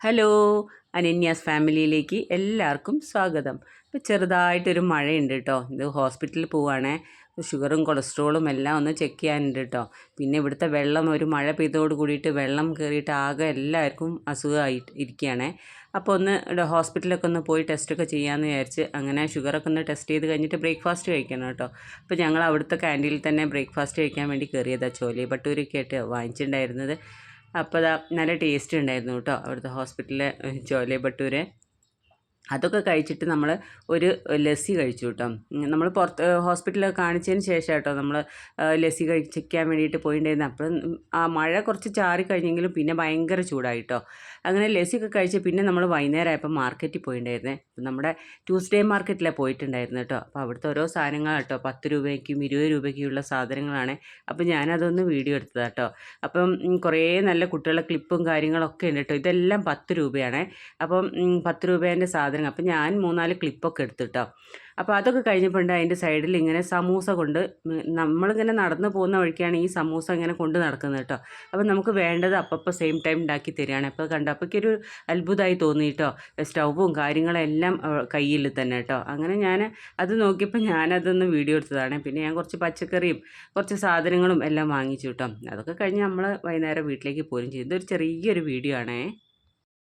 Hello, അനന്യാസ് ഫാമിലിയിലേക്ക് എല്ലാവർക്കും സ്വാഗതം. ഇപ്പോൾ ചെറുതായിട്ടൊരു മഴയുണ്ട് കേട്ടോ. ഇത് ഹോസ്പിറ്റലിൽ പോവുകയാണേ. ഷുഗറും കൊളസ്ട്രോളും എല്ലാം ഒന്ന് ചെക്ക് ചെയ്യാനുണ്ട് കേട്ടോ. പിന്നെ ഇവിടുത്തെ വെള്ളം ഒരു മഴ പെയ്തോട് കൂടിയിട്ട് വെള്ളം കയറിയിട്ട് ആകെ എല്ലാവർക്കും അസുഖമായി ഇരിക്കുകയാണേ. അപ്പോൾ ഒന്ന് ഹോസ്പിറ്റലൊക്കെ ഒന്ന് പോയി ടെസ്റ്റൊക്കെ ചെയ്യാമെന്ന് വിചാരിച്ച് അങ്ങനെ ഷുഗറൊക്കെ ഒന്ന് ടെസ്റ്റ് ചെയ്ത് കഴിഞ്ഞിട്ട് ബ്രേക്ക്ഫാസ്റ്റ് കഴിക്കണം കേട്ടോ. അപ്പോൾ ഞങ്ങൾ അവിടുത്തെ ക്യാൻറ്റീനിൽ തന്നെ ബ്രേക്ക്ഫാസ്റ്റ് കഴിക്കാൻ വേണ്ടി കയറിയതാണ്. ചോലെ ഭട്ടൂരൊക്കെ ആയിട്ട് വാങ്ങിച്ചിട്ടുണ്ടായിരുന്നത്. അപ്പോൾ നല്ല ടേസ്റ്റ് ഉണ്ടായിരുന്നു കേട്ടോ അവിടുത്തെ ഹോസ്പിറ്റലിലെ ചോലെ ഭട്ടൂര്. അതൊക്കെ കഴിച്ചിട്ട് നമ്മൾ ഒരു ലസ്സി കഴിച്ചു കേട്ടോ. നമ്മൾ പുറത്ത് ഹോസ്പിറ്റലൊക്കെ കാണിച്ചതിന് ശേഷം കേട്ടോ നമ്മൾ ലസ്സി കഴിക്കാൻ വേണ്ടിയിട്ട് പോയിട്ടുണ്ടായിരുന്നു. അപ്പം ആ മഴ കുറച്ച് ചാറി കഴിഞ്ഞെങ്കിലും പിന്നെ ഭയങ്കര ചൂടായി കേട്ടോ. അങ്ങനെ ലസ്സിയൊക്കെ കഴിച്ച് പിന്നെ നമ്മൾ വൈകുന്നേരം ആയപ്പോൾ മാർക്കറ്റിൽ പോയിട്ടുണ്ടായിരുന്നേ. നമ്മുടെ ട്യൂസ്ഡേ മാർക്കറ്റിലാണ് പോയിട്ടുണ്ടായിരുന്നു കേട്ടോ. അപ്പോൾ അവിടുത്തെ ഓരോ സാധനങ്ങൾ കേട്ടോ 10 രൂപയ്ക്കും 20 രൂപയ്ക്കുമുള്ള സാധനങ്ങളാണ്. അപ്പോൾ ഞാനതൊന്ന് വീഡിയോ എടുത്തതാണ് കേട്ടോ. അപ്പം കുറേ നല്ല കുട്ടികളുടെ ക്ലിപ്പും കാര്യങ്ങളൊക്കെ ഉണ്ട് കേട്ടോ. ഇതെല്ലാം 10 രൂപയാണ്. അപ്പം 10 രൂപേൻ്റെ സാധനം. അപ്പം ഞാൻ 3-4 ക്ലിപ്പൊക്കെ എടുത്തിട്ടോ. അപ്പോൾ അതൊക്കെ കഴിഞ്ഞപ്പോൾ അതിൻ്റെ സൈഡിൽ ഇങ്ങനെ സമൂസ കൊണ്ട് നമ്മളിങ്ങനെ നടന്നു പോകുന്ന വഴിക്കാണ് ഈ സമൂസ ഇങ്ങനെ കൊണ്ട് നടക്കുന്നത് കേട്ടോ. അപ്പോൾ നമുക്ക് വേണ്ടത് അപ്പോൾ സെയിം ടൈം ഉണ്ടാക്കി തരികയാണ്. അപ്പോൾ കണ്ടപ്പോഴേക്കൊരു അത്ഭുതമായി തോന്നി കേട്ടോ. സ്റ്റൗവും കാര്യങ്ങളെല്ലാം കയ്യിൽ തന്നെ കേട്ടോ. അങ്ങനെ ഞാൻ അത് നോക്കിയപ്പോൾ ഞാനതൊന്ന് വീഡിയോ എടുത്തതാണ്. പിന്നെ ഞാൻ കുറച്ച് പച്ചക്കറിയും കുറച്ച് സാധനങ്ങളും എല്ലാം വാങ്ങിച്ചു കേട്ടോ. അതൊക്കെ കഴിഞ്ഞ് നമ്മൾ വൈകുന്നേരം വീട്ടിലേക്ക് പോരും ചെയ്തു. ഇതൊരു ചെറിയൊരു വീഡിയോ ആണേ.